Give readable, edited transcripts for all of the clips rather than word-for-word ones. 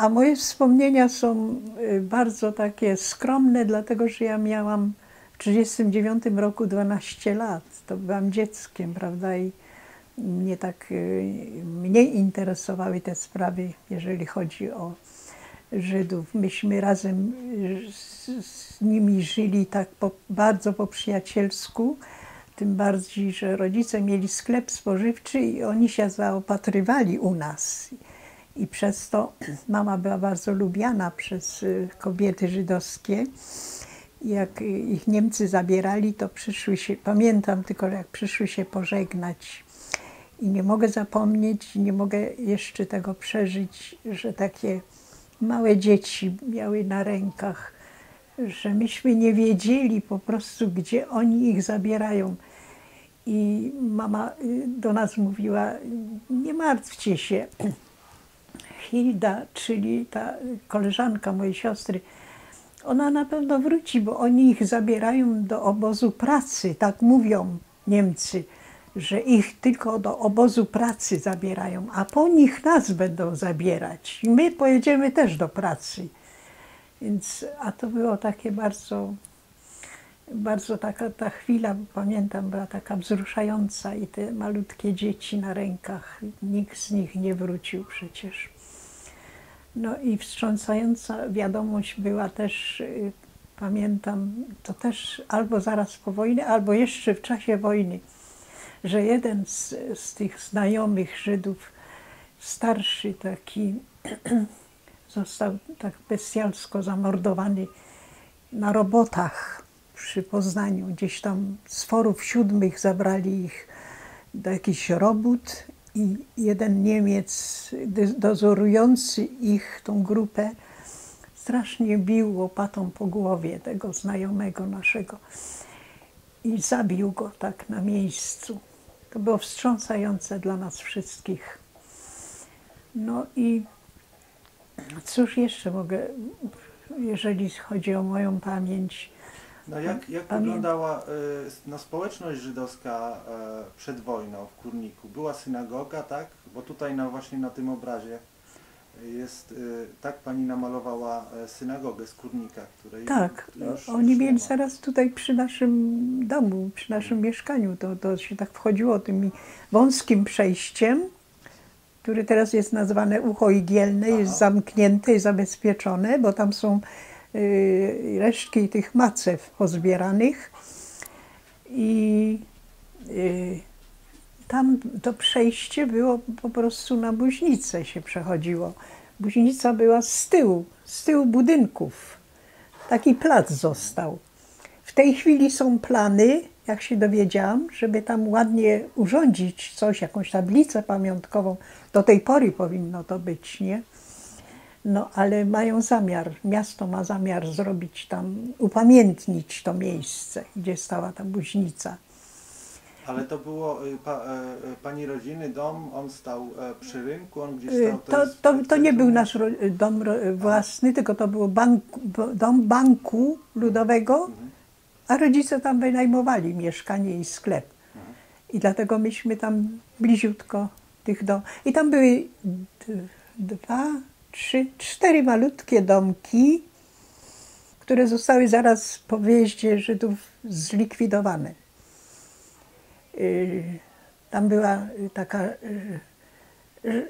A moje wspomnienia są bardzo takie skromne, dlatego że ja miałam w 1939 roku 12 lat. To byłam dzieckiem, prawda? I mnie tak mniej interesowały te sprawy, jeżeli chodzi o Żydów. Myśmy razem z nimi żyli tak bardzo po przyjacielsku, tym bardziej, że rodzice mieli sklep spożywczy i oni się zaopatrywali u nas. I przez to mama była bardzo lubiana przez kobiety żydowskie. Jak ich Niemcy zabierali, to przyszły się, pamiętam tylko, jak przyszły się pożegnać. I nie mogę zapomnieć, nie mogę jeszcze tego przeżyć, że takie małe dzieci miały na rękach, że myśmy nie wiedzieli po prostu, gdzie oni ich zabierają. I mama do nas mówiła, nie martwcie się. Hilda, czyli ta koleżanka mojej siostry, ona na pewno wróci, bo oni ich zabierają do obozu pracy. Tak mówią Niemcy, że ich tylko do obozu pracy zabierają, a po nich nas będą zabierać. I my pojedziemy też do pracy. Więc, a to było takie bardzo ta chwila, pamiętam, była taka wzruszająca i te malutkie dzieci na rękach, nikt z nich nie wrócił przecież. No i wstrząsająca wiadomość była też, pamiętam, to też albo zaraz po wojnie, albo jeszcze w czasie wojny, że jeden z tych znajomych Żydów, starszy taki, został tak bestialsko zamordowany na robotach przy Poznaniu. Gdzieś tam z forów siódmych zabrali ich do jakichś robót i jeden Niemiec dozorujący ich, tą grupę, strasznie bił łopatą po głowie tego znajomego naszego i zabił go tak na miejscu. To było wstrząsające dla nas wszystkich. No i cóż jeszcze mogę, jeżeli chodzi o moją pamięć. No jak wyglądała społeczność żydowska przed wojną w Kurniku? Była synagoga, tak? Bo tutaj właśnie na tym obrazie jest, tak pani namalowała synagogę z Kurnika, której tak, już oni mieli ma. zaraz tutaj przy naszym domu, przy naszym mieszkaniu. To się tak wchodziło tym wąskim przejściem, które teraz jest nazwane Ucho Igielne, jest zamknięte i zabezpieczone, bo tam są resztki tych macew pozbieranych i tam to przejście było po prostu na Buźnicę się przechodziło. Buźnica była z tyłu budynków. Taki plac został. W tej chwili są plany, jak się dowiedziałam, żeby tam ładnie urządzić coś, jakąś tablicę pamiątkową. Do tej pory powinno to być, nie? No, ale mają zamiar, miasto ma zamiar zrobić tam, upamiętnić to miejsce, gdzie stała ta Buźnica. Ale to było pani rodziny dom, on stał przy rynku, on gdzieś stał... To nie był nasz dom własny, tylko to był dom Banku Ludowego, a rodzice tam wynajmowali mieszkanie i sklep. I dlatego myśmy tam bliziutko tych domów. I tam były 2, 3, 4 malutkie domki, które zostały zaraz po wyjeździe Żydów zlikwidowane. Tam była taka,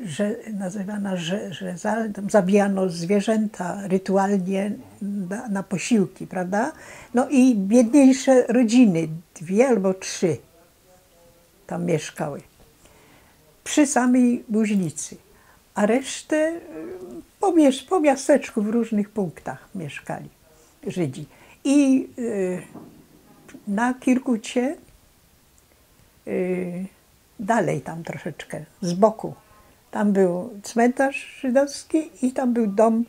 że nazywana, że tam zabijano zwierzęta rytualnie na posiłki, prawda? No i biedniejsze rodziny, 2 albo 3 tam mieszkały. Przy samej Buźnicy. A resztę po miasteczku w różnych punktach mieszkali Żydzi. I na Kirkucie, dalej tam troszeczkę, z boku, tam był cmentarz żydowski i tam był dom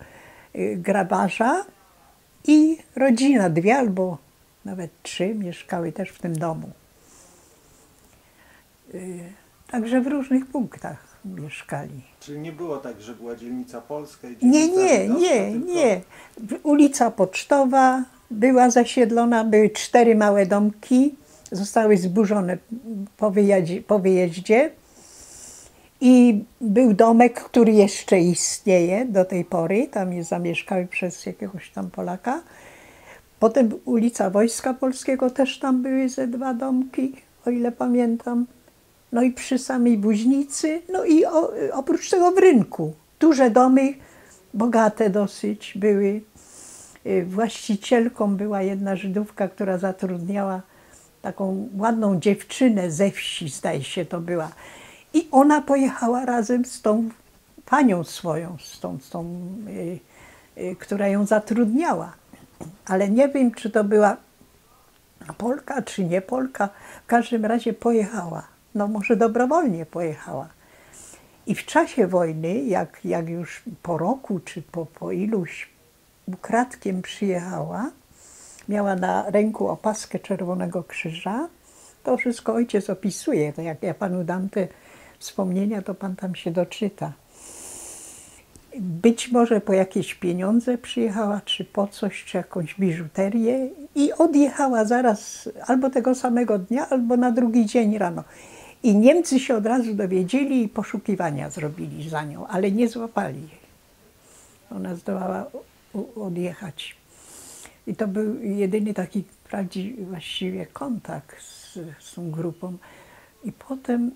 grabarza i rodzina, 2 albo nawet 3 mieszkały też w tym domu. Także w różnych punktach mieszkali. Czyli nie było tak, że była dzielnica polska i dzielnica Nie. Ulica Pocztowa była zasiedlona, były 4 małe domki, zostały zburzone po wyjeździe I był domek, który jeszcze istnieje do tej pory, tam jest zamieszkały przez jakiegoś tam Polaka. Potem ulica Wojska Polskiego, też tam były ze 2 domki, o ile pamiętam. No i przy samej Buźnicy, no i oprócz tego w rynku. Duże domy, bogate dosyć były. Właścicielką była jedna Żydówka, która zatrudniała taką ładną dziewczynę ze wsi, zdaje się to była. I ona pojechała razem z tą panią swoją, z tą która ją zatrudniała. Ale nie wiem, czy to była Polka, czy nie Polka. W każdym razie pojechała. No może dobrowolnie pojechała. I w czasie wojny, jak już po roku, czy po iluś ukradkiem przyjechała, miała na ręku opaskę Czerwonego Krzyża. To wszystko ojciec opisuje. To jak ja panu dam te wspomnienia, to pan tam się doczyta. Być może po jakieś pieniądze przyjechała, czy po coś, czy jakąś biżuterię i odjechała zaraz albo tego samego dnia, albo na drugi dzień rano. I Niemcy się od razu dowiedzieli i poszukiwania zrobili za nią, ale nie złapali jej. Ona zdołała odjechać. I to był jedyny taki właściwie kontakt z tą grupą. I potem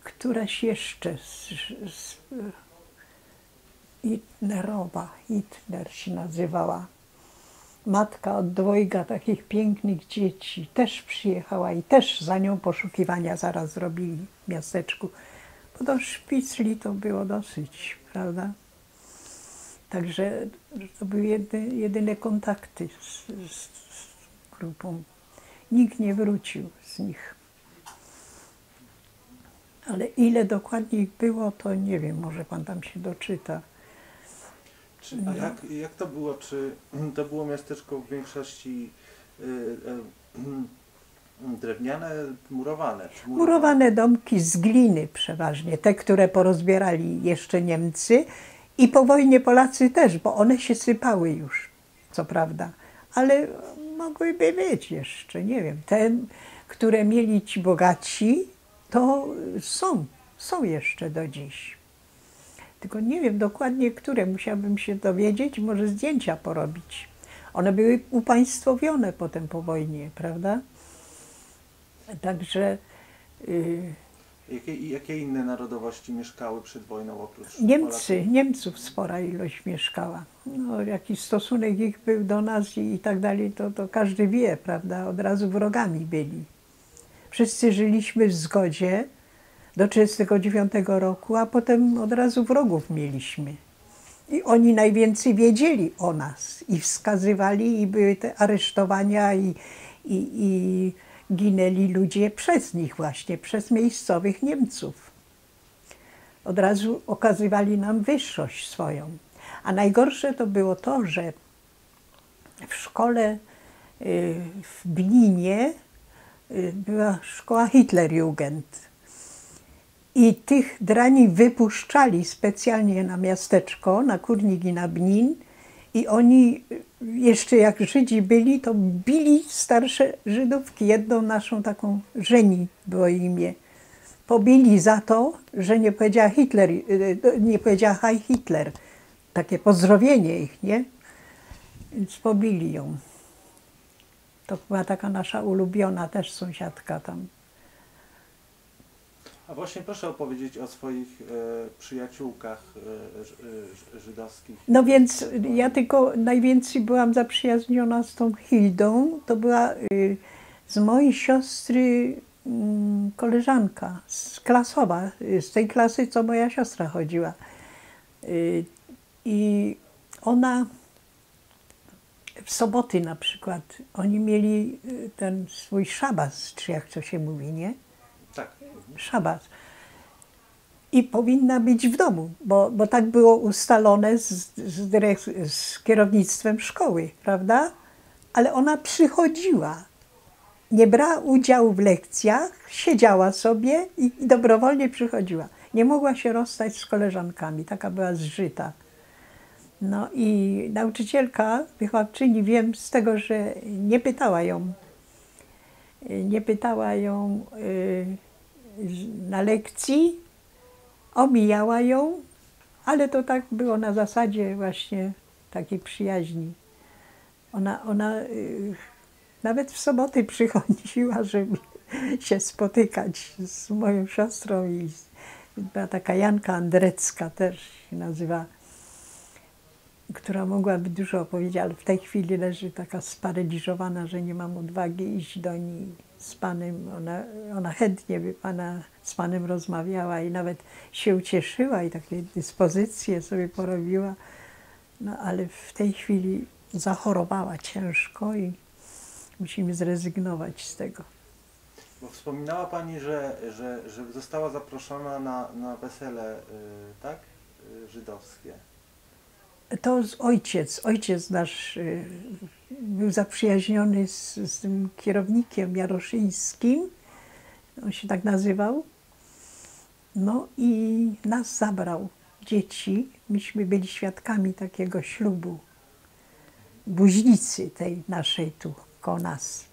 któraś jeszcze Hitler się nazywała. Matka od 2 takich pięknych dzieci też przyjechała i też za nią poszukiwania zaraz zrobili w miasteczku. Bo do Szpicli to było dosyć, prawda? Także to były jedyne kontakty z grupą. Nikt nie wrócił z nich. Ale ile dokładnie ich było, to nie wiem, może pan tam się doczyta. A jak to było? Czy to było miasteczko w większości drewniane, murowane? Murowane domki z gliny przeważnie, te, które porozbierali jeszcze Niemcy i po wojnie Polacy też, bo one się sypały już, co prawda, ale mogłyby być jeszcze, nie wiem. Te, które mieli ci bogaci, to są jeszcze do dziś. Tylko nie wiem dokładnie, które. Musiałabym się dowiedzieć, może zdjęcia porobić. One były upaństwowione potem po wojnie, prawda? Także... Jakie inne narodowości mieszkały przed wojną oprócz Niemców spora ilość mieszkała. No, jaki stosunek ich był do nas i tak dalej, to każdy wie, prawda? Od razu wrogami byli. Wszyscy żyliśmy w zgodzie do 1939 roku, a potem od razu wrogów mieliśmy. I oni najwięcej wiedzieli o nas i wskazywali, i były te aresztowania, i ginęli ludzie przez nich właśnie, przez miejscowych Niemców. Od razu okazywali nam wyższość swoją. A najgorsze to było to, że w szkole w Bninie była szkoła Hitlerjugend. I tych drani wypuszczali specjalnie na miasteczko, na Kurnik i na Bnin. I oni jeszcze jak Żydzi byli, to bili starsze Żydówki. Jedną naszą taką Żeni było imię. Pobili za to, że nie powiedziała Hitler, nie powiedziała Heil Hitler. Takie pozdrowienie ich, nie? Więc pobili ją. To była taka nasza ulubiona też sąsiadka tam. A właśnie proszę opowiedzieć o swoich przyjaciółkach żydowskich. No więc ja tylko najwięcej byłam zaprzyjaźniona z tą Hildą. To była z mojej siostry koleżanka, klasowa, z tej klasy, co moja siostra chodziła. I ona w soboty na przykład, oni mieli ten swój szabas, czy jak to się mówi, nie? Tak. Szabas. I powinna być w domu, bo tak było ustalone z kierownictwem szkoły, prawda? Ale ona przychodziła, nie brała udziału w lekcjach, siedziała sobie i dobrowolnie przychodziła. Nie mogła się rozstać z koleżankami, taka była zżyta. No i nauczycielka, wychowawczyni, wiem z tego, że nie pytała ją na lekcji, omijała ją, ale to tak było na zasadzie właśnie takiej przyjaźni. Ona nawet w soboty przychodziła, żeby się spotykać z moją siostrą i była taka Janka Andrecka też się nazywa, która mogłaby dużo opowiedzieć, ale w tej chwili leży taka sparaliżowana, że nie mam odwagi iść do niej z panem. Ona chętnie by z panem rozmawiała i nawet się ucieszyła i takie dyspozycje sobie porobiła. No ale w tej chwili zachorowała ciężko i musimy zrezygnować z tego. Bo wspominała pani, że została zaproszona na wesele, tak? Żydowskie. To ojciec nasz był zaprzyjaźniony z tym kierownikiem Jaroszyńskim, on się tak nazywał, no i nas zabrał, dzieci, myśmy byli świadkami takiego ślubu, Buźnicy tej naszej tu, koło nas.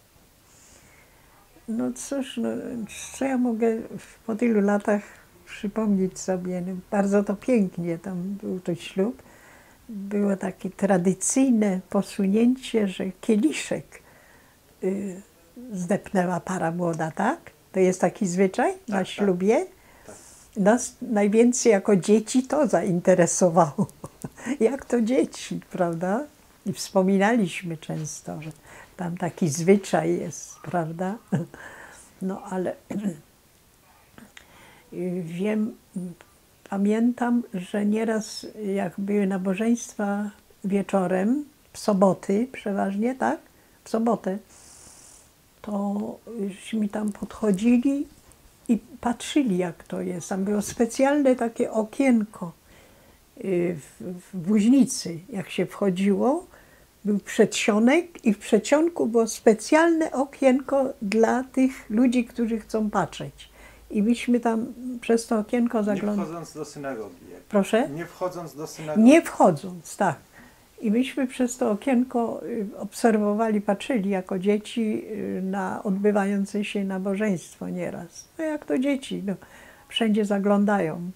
No cóż, no, co ja mogę po tylu latach przypomnieć sobie, no, bardzo to pięknie tam był to ślub. Było takie tradycyjne posunięcie, że kieliszek zdepnęła para młoda, tak? To jest taki zwyczaj na ślubie. Tak. Nas najwięcej jako dzieci to zainteresowało. Jak to dzieci, prawda? I wspominaliśmy często, że tam taki zwyczaj jest, prawda? No ale pamiętam, że nieraz jak były nabożeństwa wieczorem, w soboty przeważnie, tak? W sobotę, tośmy tam podchodzili i patrzyli, jak to jest. Tam było specjalne takie okienko w Buźnicy. Jak się wchodziło, był przedsionek i w przedsionku było specjalne okienko dla tych ludzi, którzy chcą patrzeć. I myśmy tam przez to okienko zaglądali. Nie wchodząc do synagogi. Proszę? Nie wchodząc do synagogi. Nie wchodząc, tak. I myśmy przez to okienko obserwowali, patrzyli jako dzieci na odbywające się nabożeństwo nieraz. No jak to dzieci, no, wszędzie zaglądają.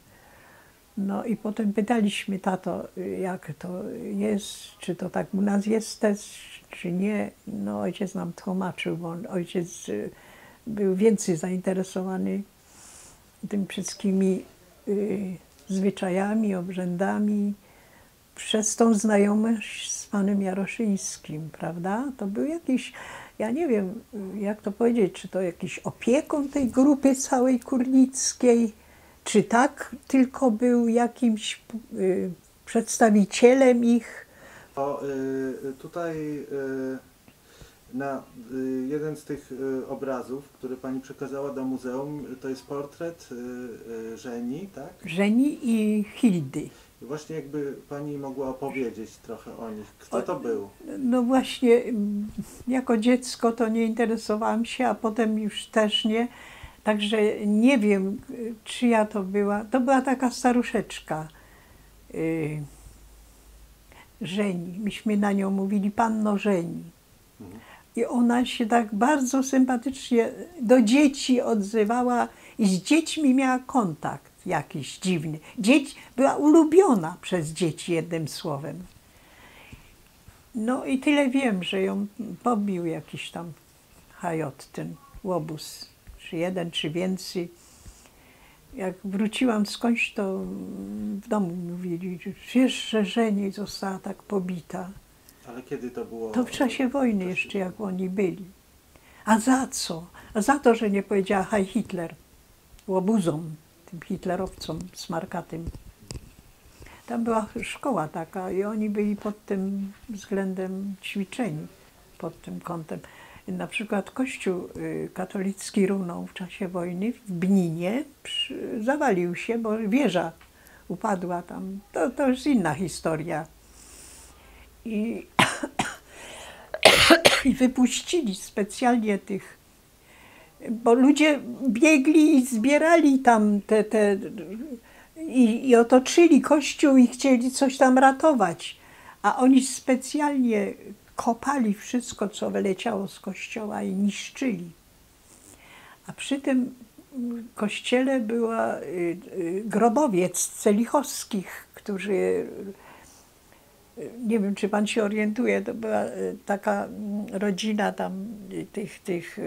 No i potem pytaliśmy, tato, jak to jest, czy to tak u nas jest też, czy nie. No ojciec nam tłumaczył, bo ojciec był więcej zainteresowany tymi wszystkimi zwyczajami, obrzędami, przez tą znajomość z panem Jaroszyńskim, prawda? To był jakiś, ja nie wiem, jak to powiedzieć, czy to jakiś opiekun tej grupy całej kurnickiej, czy tak tylko był jakimś przedstawicielem ich. Tutaj na jeden z tych obrazów, który pani przekazała do muzeum, to jest portret Żeni, tak? Żeni i Hildy. I właśnie jakby pani mogła opowiedzieć trochę o nich. Kto to był? No właśnie, jako dziecko to nie interesowałam się, a potem już też nie. Także nie wiem, czyja to była. To była taka staruszeczka, Żeni. Myśmy na nią mówili panno Żeni. I ona się tak bardzo sympatycznie do dzieci odzywała i z dziećmi miała kontakt jakiś dziwny. Była ulubiona przez dzieci, jednym słowem. No i tyle wiem, że ją pobił jakiś tam hajot, ten łobuz, czy jeden, czy więcej. Jak wróciłam skądś, to w domu mówili, że wiesz, że Żeni została tak pobita. Ale kiedy to było? To w czasie wojny jeszcze, jak oni byli. A za co? A za to, że nie powiedziała Heil Hitler łobuzom, tym hitlerowcom smarkatym. Tam była szkoła taka i oni byli pod tym względem ćwiczeni, pod tym kątem. Na przykład kościół katolicki runął w czasie wojny w Bninie, zawalił się, bo wieża upadła tam. To już inna historia. I wypuścili specjalnie tych, bo ludzie biegli i zbierali tam i otoczyli kościół i chcieli coś tam ratować. A oni specjalnie kopali wszystko, co wyleciało z kościoła i niszczyli. A przy tym kościele była grobowiec Celichowskich, którzy, nie wiem, czy pan się orientuje, to była taka rodzina tam tych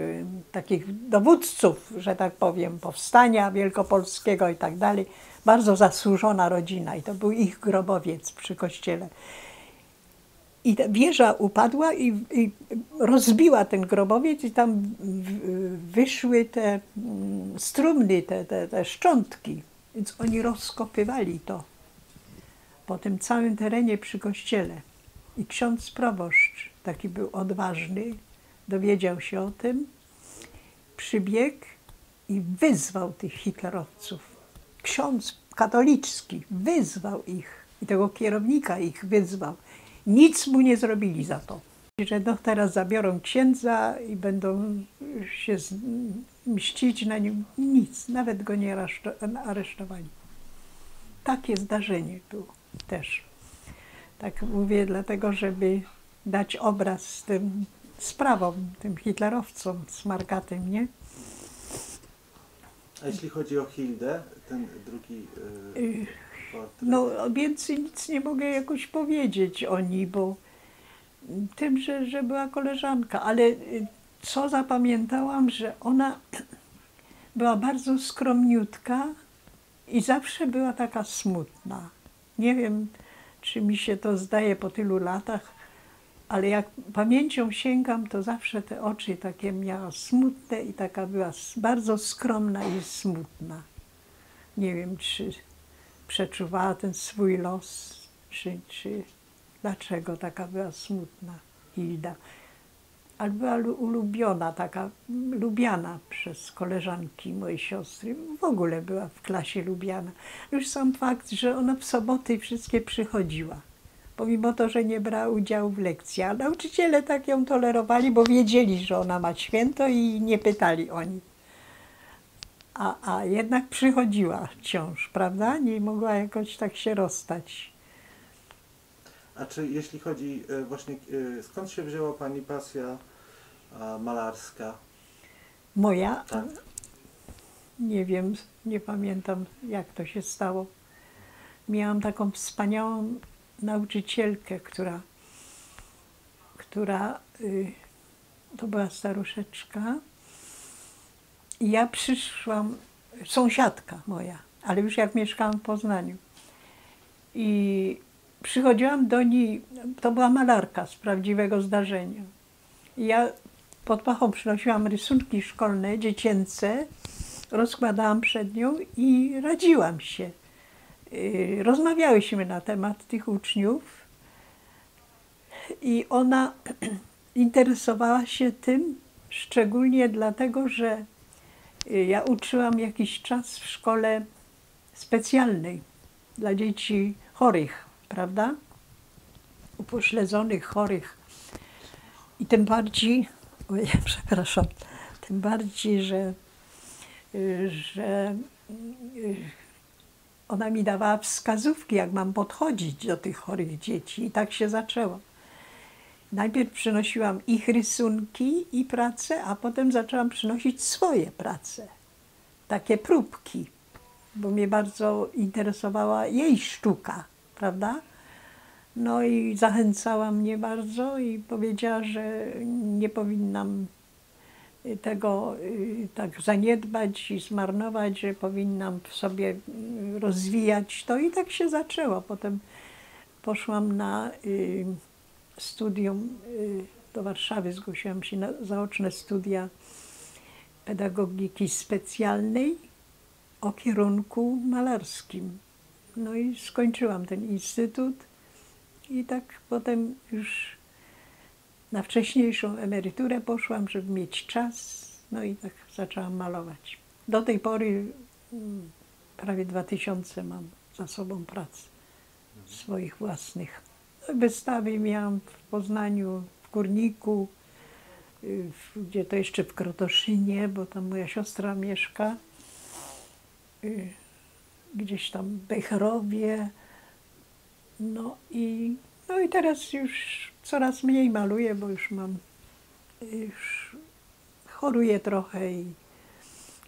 takich dowódców, że tak powiem, powstania wielkopolskiego i tak dalej. Bardzo zasłużona rodzina i to był ich grobowiec przy kościele. I ta wieża upadła i rozbiła ten grobowiec i tam wyszły te strumny, te szczątki. Więc oni rozkopywali to po tym całym terenie przy kościele. I ksiądz proboszcz, taki był odważny, dowiedział się o tym, przybiegł i wyzwał tych hitlerowców. Ksiądz katolicki wyzwał ich i tego kierownika ich wyzwał. Nic mu nie zrobili za to. Że no teraz zabiorą księdza i będą się mścić na nim. Nic, nawet go nie aresztowali. Takie zdarzenie było też. Tak mówię dlatego, żeby dać obraz tym sprawom, tym hitlerowcom, smarkatym, nie? A jeśli chodzi o Hildę, ten drugi portret? No więcej nic nie mogę jakoś powiedzieć o niej, bo tym, że była koleżanka, ale co zapamiętałam, że ona była bardzo skromniutka i zawsze była taka smutna. Nie wiem, czy mi się to zdaje po tylu latach, ale jak pamięcią sięgam, to zawsze te oczy takie miała smutne i taka była bardzo skromna i smutna. Nie wiem, czy przeczuwała ten swój los, czy dlaczego taka była smutna Hilda. Ale była ulubiona, taka lubiana przez koleżanki mojej siostry. W ogóle była w klasie lubiana. Już sam fakt, że ona w soboty wszystkie przychodziła. Pomimo to, że nie brała udziału w lekcji. A nauczyciele tak ją tolerowali, bo wiedzieli, że ona ma święto i nie pytali o niej. A jednak przychodziła wciąż, prawda? Nie mogła jakoś tak się rozstać. A czy jeśli chodzi właśnie, skąd się wzięła pani pasja malarska? Moja? Tak. Nie wiem, nie pamiętam, jak to się stało. Miałam taką wspaniałą nauczycielkę, która to była staruszeczka. I ja przyszłam, sąsiadka moja, ale już jak mieszkałam w Poznaniu. I przychodziłam do niej, to była malarka z prawdziwego zdarzenia. I ja pod pachą przynosiłam rysunki szkolne, dziecięce, rozkładałam przed nią i radziłam się. Rozmawiałyśmy na temat tych uczniów i ona interesowała się tym szczególnie dlatego, że ja uczyłam jakiś czas w szkole specjalnej dla dzieci chorych, prawda? Upośledzonych, chorych. I tym bardziej, ojej, przepraszam, tym bardziej, że ona mi dawała wskazówki, jak mam podchodzić do tych chorych dzieci. I tak się zaczęło. Najpierw przynosiłam ich rysunki i prace, a potem zaczęłam przynosić swoje prace. Takie próbki, bo mnie bardzo interesowała jej sztuka, prawda? No i zachęcała mnie bardzo i powiedziała, że nie powinnam tego tak zaniedbać i zmarnować, że powinnam w sobie rozwijać to i tak się zaczęło. Potem poszłam na studium do Warszawy, zgłosiłam się na zaoczne studia pedagogiki specjalnej o kierunku malarskim. No i skończyłam ten instytut i tak potem już na wcześniejszą emeryturę poszłam, żeby mieć czas, no i tak zaczęłam malować. Do tej pory prawie 2000 mam za sobą prac swoich własnych. No, wystawy miałam w Poznaniu, w Górniku, gdzie to jeszcze w Krotoszynie, bo tam moja siostra mieszka, gdzieś tam w Becherowie. No i teraz już coraz mniej maluję, bo już choruję trochę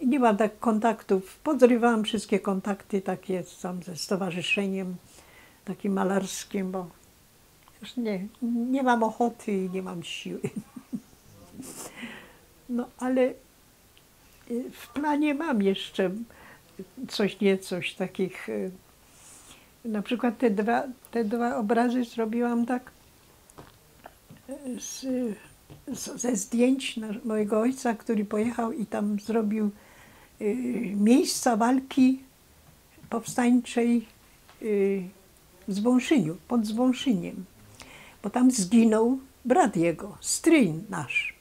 Nie mam tak kontaktów. Podrywałam wszystkie kontakty takie tam ze stowarzyszeniem takim malarskim, bo już nie mam ochoty i nie mam siły. No ale w planie mam jeszcze coś takich. Na przykład te dwa obrazy zrobiłam tak ze zdjęć mojego ojca, który pojechał i tam zrobił miejsca walki powstańczej w Zwąszyniu, pod Zwąszyniem. Bo tam zginął brat jego, stryj nasz.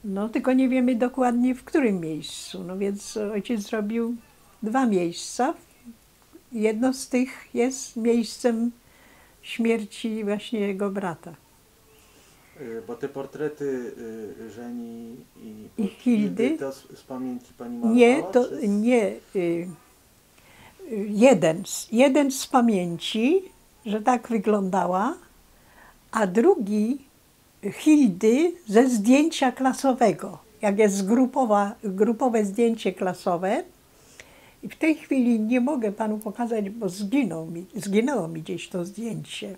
No tylko nie wiemy dokładnie w którym miejscu. No więc ojciec zrobił dwa miejsca. Jedno z tych jest miejscem śmierci właśnie jego brata. Bo te portrety Żeni i Hildy to z pamięci pani malowała? Nie, to nie. Jeden z pamięci, że tak wyglądała, a drugi Hildy ze zdjęcia klasowego. Jak jest grupowe zdjęcie klasowe. I w tej chwili nie mogę panu pokazać, bo zginęło mi gdzieś to zdjęcie.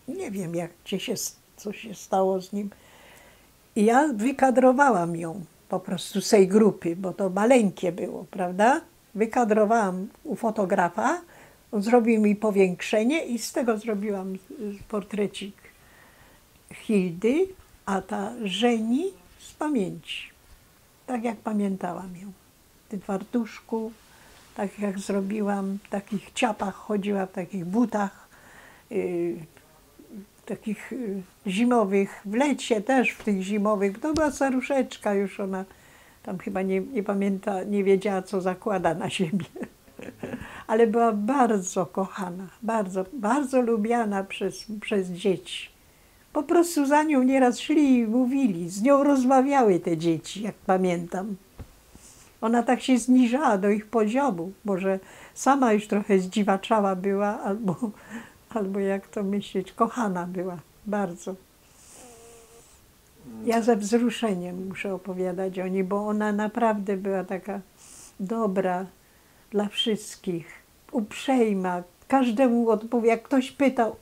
Nie wiem, co się stało z nim. I ja wykadrowałam ją po prostu z tej grupy, bo to maleńkie było, prawda? Wykadrowałam u fotografa, on zrobił mi powiększenie i z tego zrobiłam portrecik Hildy, a ta Żeni z pamięci. Tak jak pamiętałam ją. W tym fartuszku, tak jak zrobiłam, w takich ciapach chodziła, w takich butach, takich zimowych, w lecie też w tych zimowych. To była staruszeczka już, ona tam chyba nie pamięta, nie wiedziała, co zakłada na siebie. Ale była bardzo kochana, bardzo lubiana przez dzieci. Po prostu za nią nieraz szli i mówili, z nią rozmawiały te dzieci, jak pamiętam. Ona tak się zniżała do ich poziomu, może sama już trochę zdziwaczała była, albo jak to myśleć, kochana była bardzo. Ja ze wzruszeniem muszę opowiadać o niej, bo ona naprawdę była taka dobra dla wszystkich, uprzejma, każdemu odpowiadała. Jak ktoś pytał,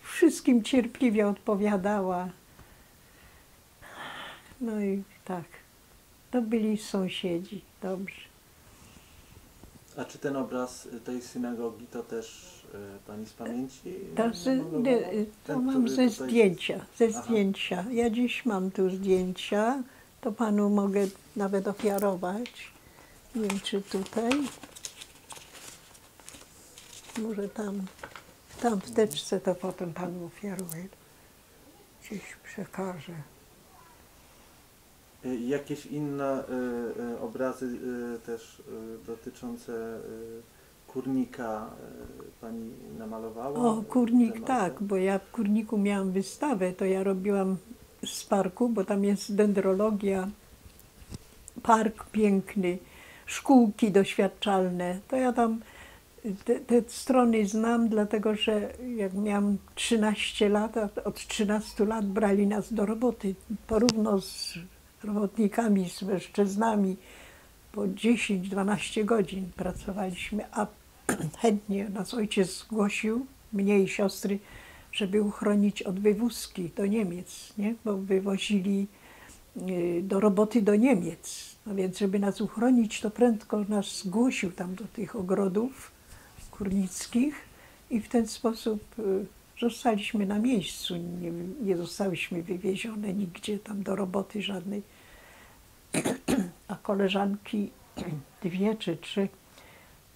wszystkim cierpliwie odpowiadała. No i tak, to byli sąsiedzi, dobrzy. A czy ten obraz tej synagogi to też pani z pamięci? To mam ze zdjęcia. Ja dziś mam tu zdjęcia, to panu mogę nawet ofiarować. Nie wiem, czy tutaj. Może tam w teczce to potem panu ofiaruję. Gdzieś przekażę. Jakieś inne obrazy też dotyczące Kurnika pani namalowała? O, Kurnik tak, bo ja w Kurniku miałam wystawę, to ja robiłam z parku, bo tam jest dendrologia, park piękny, szkółki doświadczalne. To ja tam te strony znam, dlatego że jak miałam 13 lat, a od 13 lat brali nas do roboty, porówno z robotnikami, z mężczyznami, po 10-12 godzin pracowaliśmy, a chętnie nas ojciec zgłosił, mnie i siostry, żeby uchronić od wywózki do Niemiec, nie? Bo wywozili do roboty do Niemiec. No więc, żeby nas uchronić, to prędko nas zgłosił tam do tych ogrodów kurnickich i w ten sposób zostaliśmy na miejscu. Nie zostałyśmy wywiezione nigdzie tam do roboty żadnej. A koleżanki, 2 czy 3,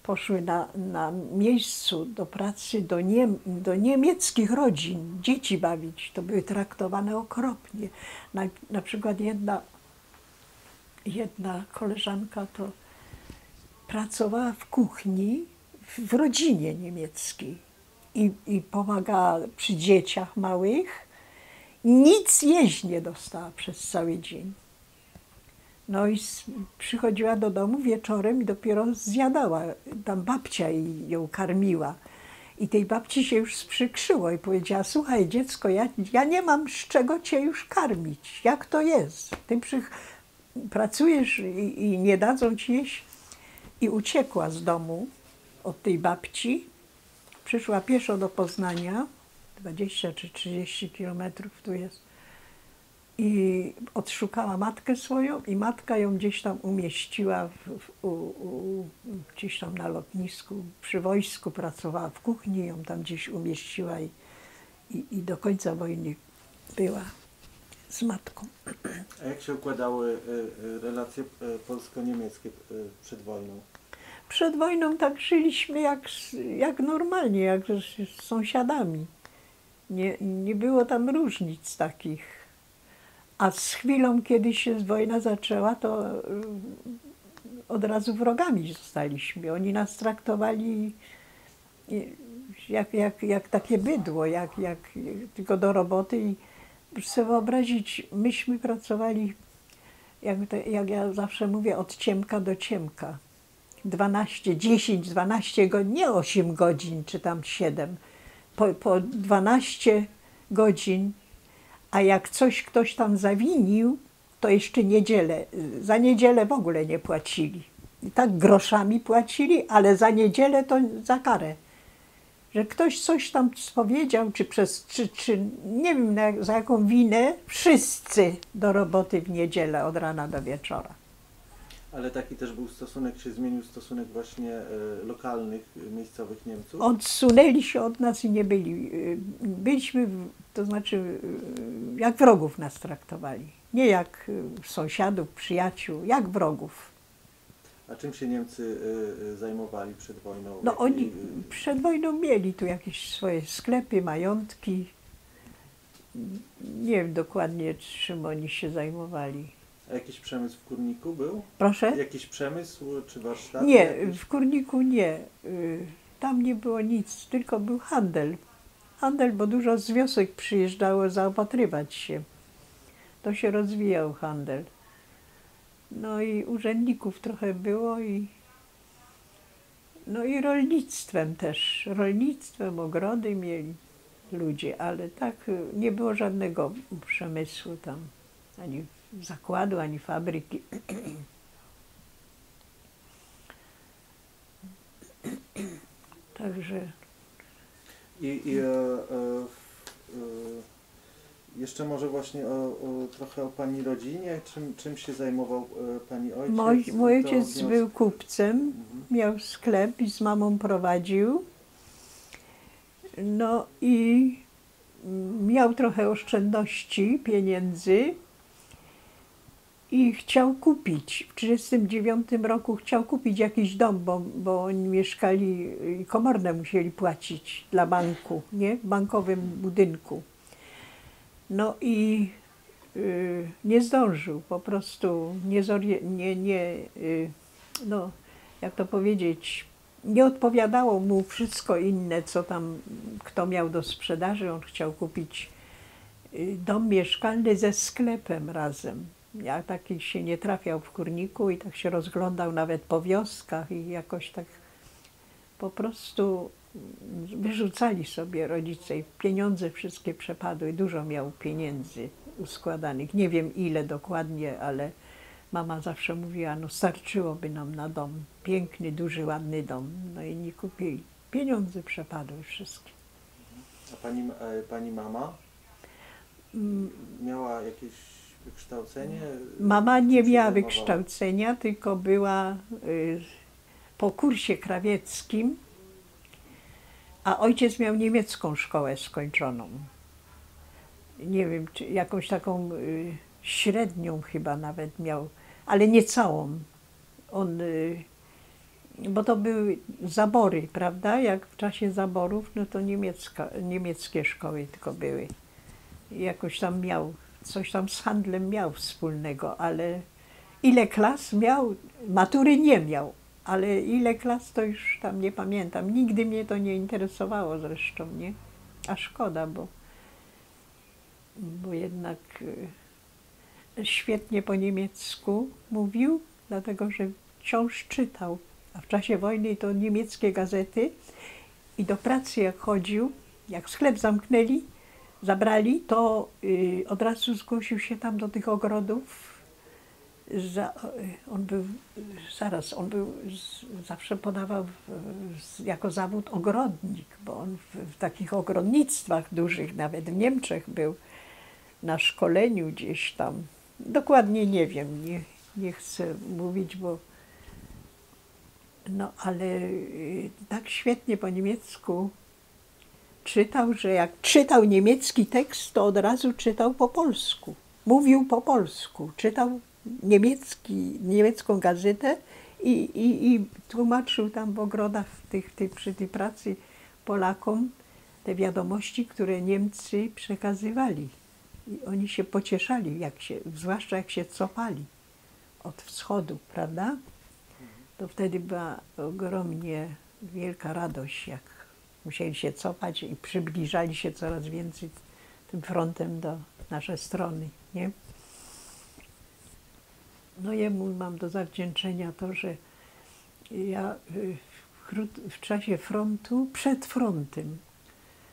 poszły na miejscu do pracy do niemieckich rodzin, dzieci bawić. To były traktowane okropnie. Na przykład jedna koleżanka to pracowała w kuchni w rodzinie niemieckiej i pomagała przy dzieciach małych. Nic jeść nie dostała przez cały dzień. No i przychodziła do domu wieczorem i dopiero zjadała. Tam babcia ją karmiła. I tej babci się już sprzykrzyło i powiedziała: słuchaj dziecko, ja nie mam z czego cię już karmić. Jak to jest? Ty pracujesz i nie dadzą ci jeść. I uciekła z domu od tej babci. Przyszła pieszo do Poznania, 20 czy 30 kilometrów tu jest. I odszukała matkę swoją i matka ją gdzieś tam umieściła gdzieś tam na lotnisku, przy wojsku pracowała w kuchni, ją tam gdzieś umieściła i do końca wojny była z matką. A jak się układały relacje polsko-niemieckie przed wojną? Przed wojną tak żyliśmy jak normalnie, jak z sąsiadami. Nie było tam różnic takich. A z chwilą, kiedy się wojna zaczęła, to od razu wrogami zostaliśmy. Oni nas traktowali jak takie bydło, tylko do roboty. I proszę sobie wyobrazić, myśmy pracowali, jak ja zawsze mówię, od ciemka do ciemka. 10, 12 godzin, nie 8 godzin czy tam 7, po 12 godzin, a jak ktoś tam zawinił, to jeszcze niedzielę, za niedzielę w ogóle nie płacili. I tak groszami płacili, ale za niedzielę to za karę. Że ktoś coś tam powiedział, czy nie wiem za jaką winę, wszyscy do roboty w niedzielę od rana do wieczora. Ale taki też był stosunek, się zmienił stosunek właśnie lokalnych, miejscowych Niemców? Odsunęli się od nas i nie byli. Byliśmy, to znaczy jak wrogów nas traktowali. Nie jak sąsiadów, przyjaciół, jak wrogów. A czym się Niemcy zajmowali przed wojną? No oni przed wojną mieli tu jakieś swoje sklepy, majątki. Nie wiem dokładnie, czym oni się zajmowali. A jakiś przemysł w Kurniku był? Proszę? Jakiś przemysł czy warsztat? Nie, jakiś? w Kurniku nie. Tam nie było nic, tylko był handel. Handel, bo dużo z wiosek przyjeżdżało zaopatrywać się. To się rozwijał handel. No i urzędników trochę było no i rolnictwem też. Rolnictwem, ogrody mieli ludzie, ale tak nie było żadnego przemysłu tam, ani zakładu, ani fabryki. Także... Jeszcze może właśnie trochę o Pani rodzinie. Czym się zajmował Pani ojciec? Mój ojciec był kupcem, miał sklep i z mamą prowadził. No i miał trochę oszczędności, pieniędzy i chciał kupić. W 1939 roku chciał kupić jakiś dom, bo oni mieszkali i komorne musieli płacić dla banku, nie? W bankowym budynku. No i nie zdążył, po prostu no jak to powiedzieć, nie odpowiadało mu wszystko inne, co tam kto miał do sprzedaży. On chciał kupić dom mieszkalny ze sklepem razem. Ja taki się nie trafiał w Kurniku i tak się rozglądał nawet po wioskach i jakoś tak po prostu wyrzucali sobie rodzice i pieniądze wszystkie przepadły. Dużo miał pieniędzy uskładanych. Nie wiem ile dokładnie, ale mama zawsze mówiła, no starczyłoby nam na dom. Piękny, duży, ładny dom. No i nie kupili. Pieniądze przepadły wszystkie. A pani mama miała jakieś wykształcenie? Mama nie miała wykształcenia, tylko była po kursie krawieckim, a ojciec miał niemiecką szkołę skończoną. Nie wiem, czy jakąś taką średnią chyba nawet miał, ale nie całą. On, bo to były zabory, prawda? Jak w czasie zaborów, no to niemieckie szkoły tylko były. I jakoś tam miał, coś tam z handlem miał wspólnego, ale ile klas miał, matury nie miał. Ale ile klas, to już tam nie pamiętam. Nigdy mnie to nie interesowało zresztą, nie? A szkoda, bo jednak świetnie po niemiecku mówił, dlatego że wciąż czytał. A w czasie wojny to niemieckie gazety i do pracy jak chodził, jak sklep zamknęli, zabrali, to od razu zgłosił się tam do tych ogrodów on był, zawsze podawał jako zawód ogrodnik, bo on w takich ogrodnictwach dużych, nawet w Niemczech był na szkoleniu gdzieś tam. Dokładnie nie wiem, nie chcę mówić, bo no ale tak świetnie po niemiecku czytał, że jak czytał niemiecki tekst, to od razu czytał po polsku. Mówił po polsku, czytał niemiecką gazetę i tłumaczył tam w ogrodach przy tej pracy Polakom te wiadomości, które Niemcy przekazywali. I oni się pocieszali, zwłaszcza jak się cofali od wschodu, prawda? To wtedy była ogromnie wielka radość, jak musieli się cofać i przybliżali się coraz więcej tym frontem do naszej strony, nie? No jemu mam do zawdzięczenia to, że ja w czasie frontu, przed frontem,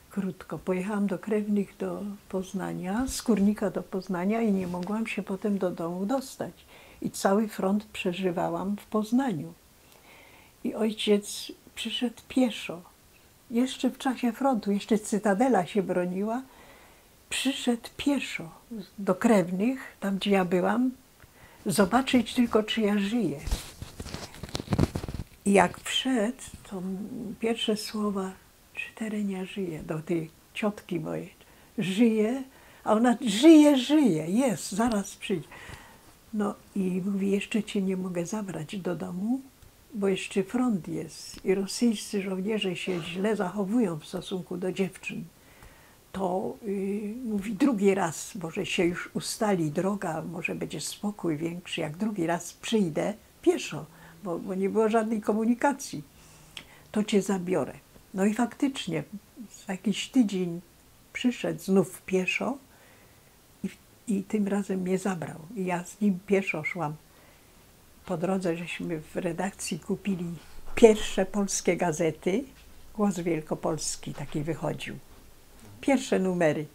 krótko, pojechałam do krewnych do Poznania, z Kurnika do Poznania i nie mogłam się potem do domu dostać. I cały front przeżywałam w Poznaniu. I ojciec przyszedł pieszo. Jeszcze w czasie frontu, jeszcze Cytadela się broniła, przyszedł pieszo do krewnych, tam gdzie ja byłam, zobaczyć tylko, czy ja żyję. I jak wszedł, to pierwsze słowa, czy Terenia żyje, do tej ciotki mojej. Żyje, a ona żyje, jest, zaraz przyjdzie. No i mówi, jeszcze cię nie mogę zabrać do domu, bo jeszcze front jest i rosyjscy żołnierze się źle zachowują w stosunku do dziewczyn. To mówi, drugi raz, może się już ustali droga, może będzie spokój większy, jak drugi raz przyjdę pieszo, bo nie było żadnej komunikacji, to cię zabiorę. No i faktycznie za jakiś tydzień przyszedł znów pieszo i tym razem mnie zabrał. I ja z nim pieszo szłam. Po drodze żeśmy w redakcji kupili pierwsze polskie gazety. Głos Wielkopolski taki wychodził. Pierwsze numery.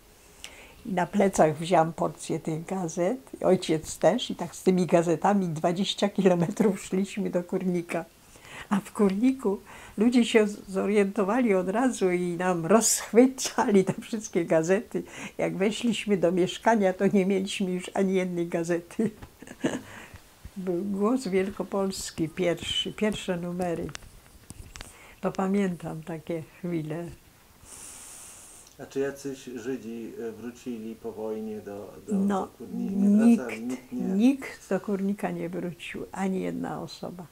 I na plecach wziąłam porcję tych gazet, ojciec też, i tak z tymi gazetami 20 kilometrów szliśmy do Kurnika. A w Kurniku ludzie się zorientowali od razu i nam rozchwycali te wszystkie gazety. Jak weszliśmy do mieszkania, to nie mieliśmy już ani jednej gazety. Był Głos Wielkopolski, pierwsze numery. To pamiętam takie chwile. A czy jacyś Żydzi wrócili po wojnie do Kurnika? Nikt do Kurnika nie wrócił, ani jedna osoba.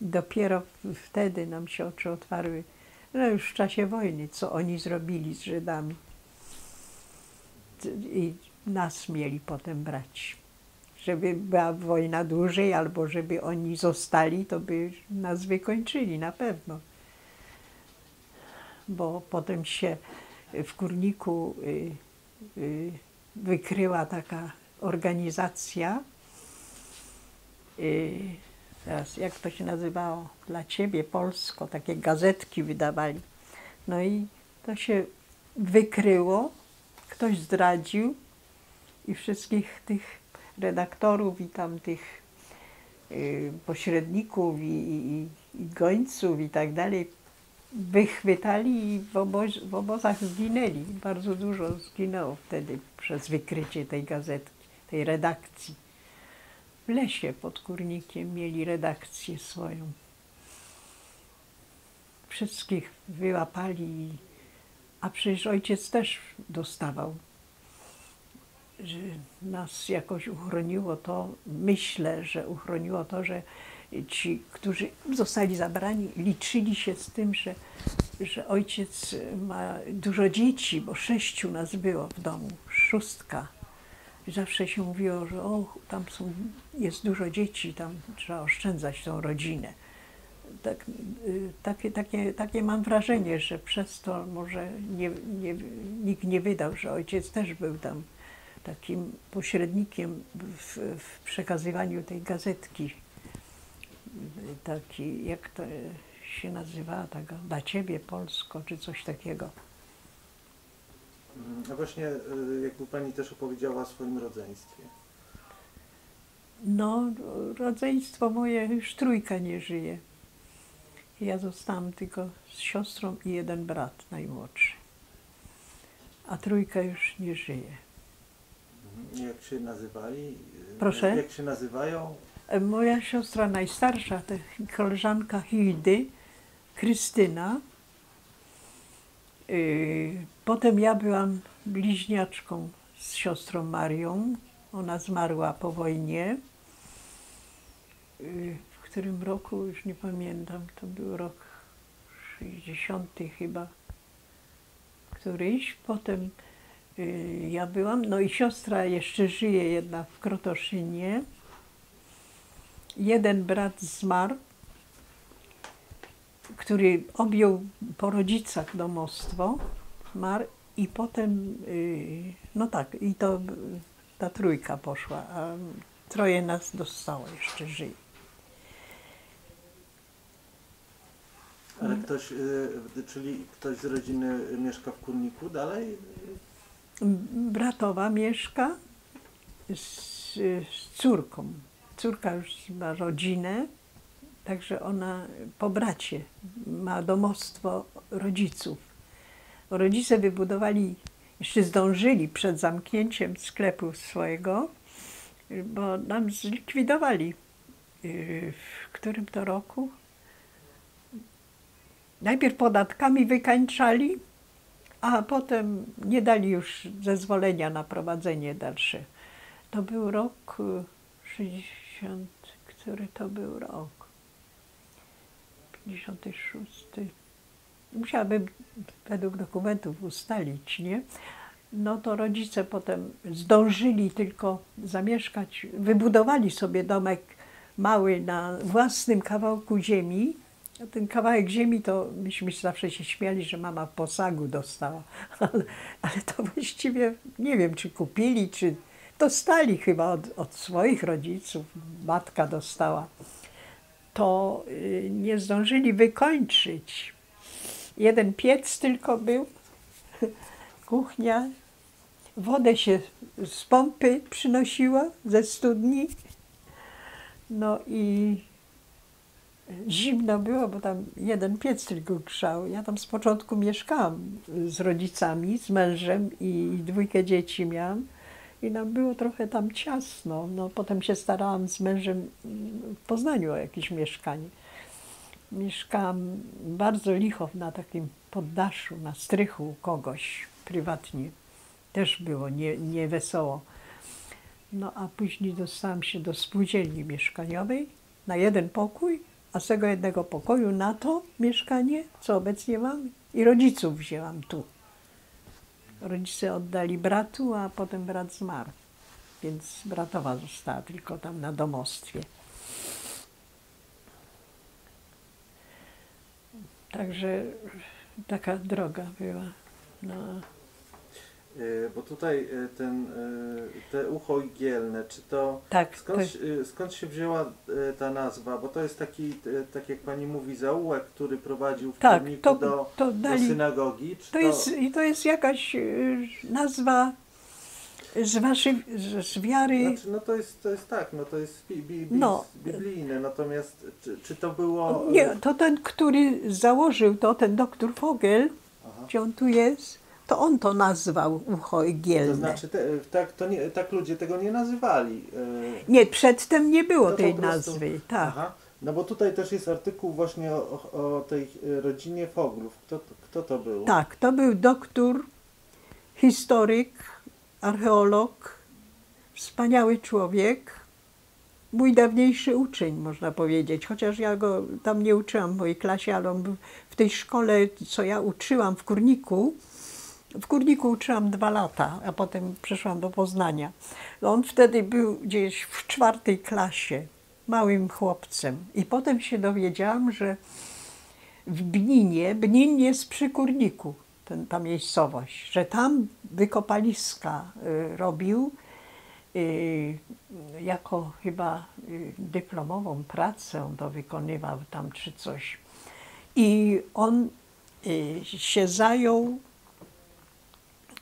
Dopiero wtedy nam się oczy otwarły, że już w czasie wojny, co oni zrobili z Żydami. I nas mieli potem brać. Żeby była wojna dłużej, albo żeby oni zostali, to by nas wykończyli na pewno. Bo potem się w Kurniku wykryła taka organizacja, teraz jak to się nazywało, Dla Ciebie Polsko, takie gazetki wydawali. No i to się wykryło, ktoś zdradził i wszystkich tych redaktorów i tam tych pośredników i gońców i tak dalej wychwytali i w obozach zginęli. Bardzo dużo zginęło wtedy przez wykrycie tej gazetki, tej redakcji. W lesie pod Kurnikiem mieli redakcję swoją. Wszystkich wyłapali, a przecież ojciec też dostawał. Że nas jakoś uchroniło to, myślę, że uchroniło to, że ci, którzy zostali zabrani, liczyli się z tym, że ojciec ma dużo dzieci, bo 6 nas było w domu, 6. I zawsze się mówiło, że tam jest dużo dzieci, tam trzeba oszczędzać tą rodzinę. Takie mam wrażenie, że przez to może nikt nie wydał, że ojciec też był tam takim pośrednikiem w przekazywaniu tej gazetki. Taki, jak to się nazywa, taka Dla Ciebie Polsko, czy coś takiego. A właśnie, jakby Pani też opowiedziała o swoim rodzeństwie. No, rodzeństwo moje, już trójka nie żyje. Ja zostałam tylko z siostrą i jeden brat najmłodszy. A trójka już nie żyje. Jak się nazywali? Proszę? Jak się nazywają? Moja siostra najstarsza, to koleżanka Hildy, Krystyna. Potem ja byłam bliźniaczką z siostrą Marią. Ona zmarła po wojnie. W którym roku, już nie pamiętam, to był rok 60 chyba, któryś. Potem ja byłam, no i siostra jeszcze żyje, jedna w Krotoszynie. Jeden brat zmarł, który objął po rodzicach domostwo, zmarł i potem, no tak, i to ta trójka poszła, a troje nas dostało, jeszcze żyje. Ale ktoś, czyli ktoś z rodziny mieszka w Kurniku dalej? Bratowa mieszka z córką. Córka już ma rodzinę, także ona po bracie ma domostwo rodziców. Rodzice wybudowali, jeszcze zdążyli przed zamknięciem sklepu swojego, bo nam zlikwidowali w którym to roku. Najpierw podatkami wykańczali, a potem nie dali już zezwolenia na prowadzenie dalsze. To był rok 60, który to był rok? 56. Musiałabym według dokumentów ustalić, nie? No to rodzice potem zdążyli tylko zamieszkać, wybudowali sobie domek mały na własnym kawałku ziemi. A ten kawałek ziemi to myśmy zawsze się śmiali, że mama w posagu dostała, ale to właściwie nie wiem, czy kupili, czy dostali chyba od swoich rodziców, matka dostała. To nie zdążyli wykończyć. Jeden piec tylko był, kuchnia, wodę się z pompy przynosiło, ze studni. No i zimno było, bo tam jeden piec tylko grzał. Ja tam z początku mieszkałam z rodzicami, z mężem i dwójkę dzieci miałam. I nam było trochę tam ciasno. No, potem się starałam z mężem w Poznaniu o jakieś mieszkanie. Mieszkałam bardzo licho na takim poddaszu, na strychu u kogoś prywatnie. Też było nie wesoło. No a później dostałam się do spółdzielni mieszkaniowej na jeden pokój, a z tego jednego pokoju na to mieszkanie, co obecnie mam, i rodziców wzięłam tu. Rodzice oddali bratu, a potem brat zmarł, więc bratowa została tylko tam na domostwie. Także taka droga była. No. Bo tutaj te ucho igielne, czy to Tak, skąd się wzięła ta nazwa? Bo to jest taki, tak jak pani mówi, zaułek, który prowadził w Kurniku do synagogi. Czy to jest jakaś nazwa z wiary. Znaczy, no to jest tak, no to jest biblijne, natomiast czy to było... Nie, to ten, który założył to, ten doktor Vogel, gdzie on tu jest, to on to nazwał ucho igielne. To znaczy, tak ludzie tego nie nazywali. Nie, przedtem nie było tej nazwy. Tak. Aha. No bo tutaj też jest artykuł właśnie o tej rodzinie Foglów. Kto to był? Tak, to był doktor, historyk, archeolog, wspaniały człowiek, mój dawniejszy uczeń, można powiedzieć. Chociaż ja go tam nie uczyłam w mojej klasie, ale on był w tej szkole, co ja uczyłam w Kurniku. W Kurniku uczyłam 2 lata, a potem przeszłam do Poznania. On wtedy był gdzieś w 4. klasie, małym chłopcem. I potem się dowiedziałam, że w Bninie, Bnin jest przy Kurniku, ta miejscowość, że tam wykopaliska robił jako chyba dyplomową pracę to wykonywał tam czy coś. I on się zajął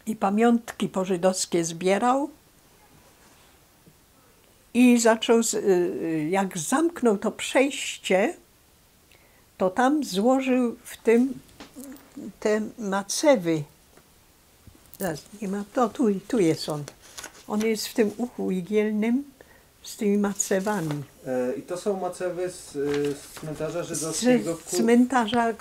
i pamiątki pożydowskie zbierał I zaczął, jak zamknął to przejście, to tam złożył w tym te macewy. Zaraz, nie ma, to tu jest on. On jest w tym uchu igielnym z tymi macewami. I to są macewy z cmentarza żydowskiego? Z cmentarza,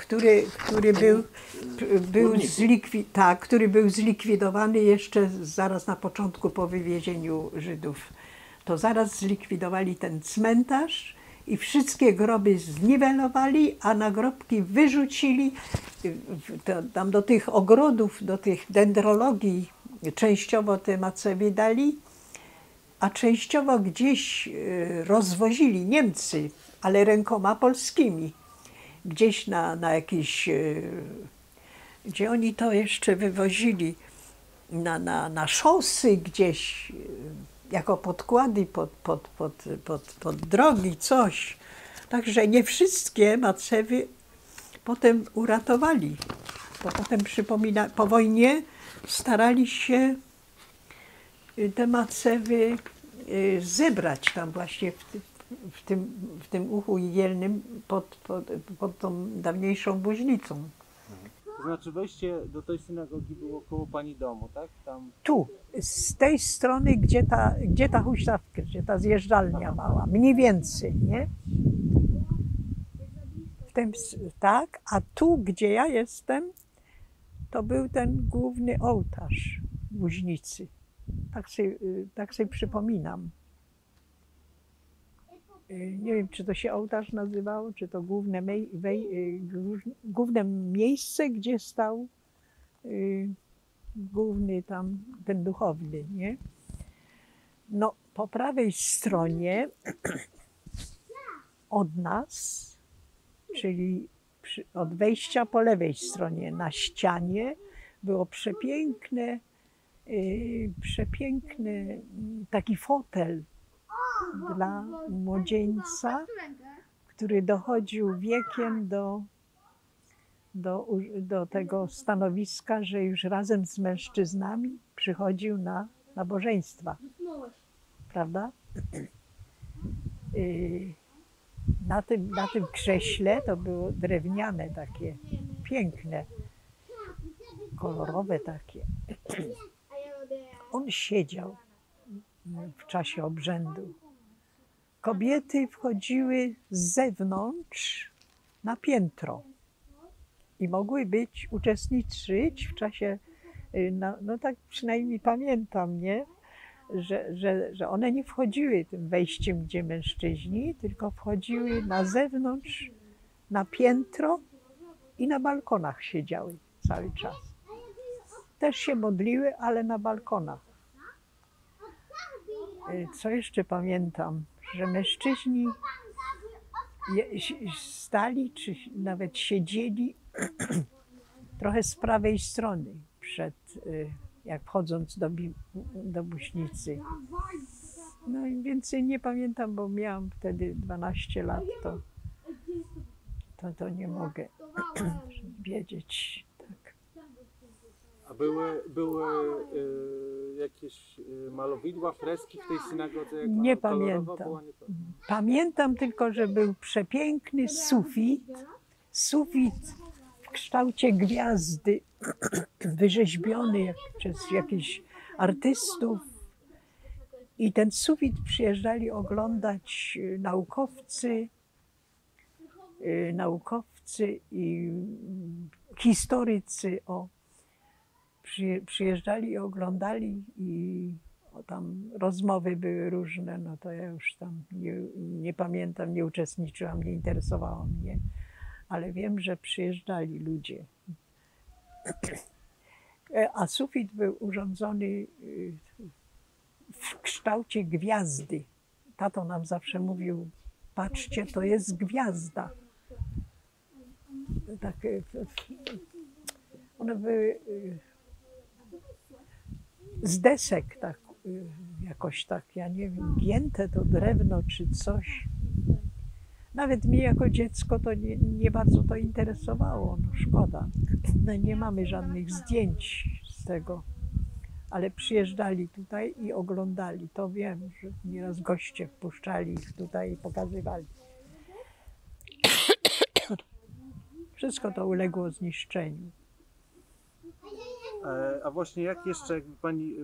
który był zlikwidowany jeszcze zaraz na początku po wywiezieniu Żydów. To zaraz zlikwidowali ten cmentarz i wszystkie groby zniwelowali, a nagrobki wyrzucili tam do tych ogrodów, do tych dendrologii. Częściowo te macewy dali, a częściowo gdzieś rozwozili Niemcy, ale rękoma polskimi. Gdzieś na jakieś, gdzie oni to jeszcze wywozili, na szosy gdzieś, jako podkłady pod drogi, coś. Także nie wszystkie macewy potem uratowali. Bo potem po wojnie starali się te macewy zebrać tam właśnie w tym uchu igielnym pod tą dawniejszą Buźnicą. To znaczy wejście do tej synagogi było koło pani domu, tak? Tam... Tu, z tej strony, gdzie ta huśtawka, gdzie ta zjeżdżalnia mała, mniej więcej, nie? Tak, a tu, gdzie ja jestem, to był ten główny ołtarz Buźnicy. Tak sobie przypominam. Nie wiem, czy to się ołtarz nazywało, czy to główne miejsce, gdzie stał główny tam, ten duchowny, nie? No, po prawej stronie od nas, czyli od wejścia po lewej stronie na ścianie było przepiękny taki fotel dla młodzieńca, który dochodził wiekiem do tego stanowiska, że już razem z mężczyznami przychodził na nabożeństwa. Prawda? Na tym krześle to było drewniane takie, piękne, kolorowe takie. On siedział w czasie obrzędu. Kobiety wchodziły z zewnątrz na piętro i mogły uczestniczyć w czasie, no tak przynajmniej pamiętam, nie? Że one nie wchodziły tym wejściem, gdzie mężczyźni, tylko wchodziły na zewnątrz, na piętro i na balkonach siedziały cały czas. Też się modliły, ale na balkonach. Co jeszcze pamiętam, że mężczyźni stali, czy nawet siedzieli trochę z prawej strony, jak wchodząc do Buźnicy. No i więcej nie pamiętam, bo miałam wtedy 12 lat, to nie mogę wiedzieć. Tak. A były jakieś malowidła, freski w tej synagodze? Nie pamiętam. Pamiętam tylko, że był przepiękny sufit w kształcie gwiazdy, wyrzeźbiony przez jakichś artystów. I ten sufit przyjeżdżali oglądać naukowcy i historycy. Przyjeżdżali i oglądali i tam rozmowy były różne, no to ja już tam nie pamiętam, nie uczestniczyłam, nie interesowało mnie, ale wiem, że przyjeżdżali ludzie. A sufit był urządzony w kształcie gwiazdy. Tato nam zawsze mówił, patrzcie, to jest gwiazda. Tak, one były z desek, tak, jakoś tak, ja nie wiem, gięte to drewno czy coś. Nawet mnie jako dziecko to nie bardzo to interesowało, no szkoda. No, nie mamy żadnych zdjęć z tego, ale przyjeżdżali tutaj i oglądali. To wiem, że nieraz goście wpuszczali ich tutaj i pokazywali. Wszystko to uległo zniszczeniu. A właśnie jak jeszcze, jakby pani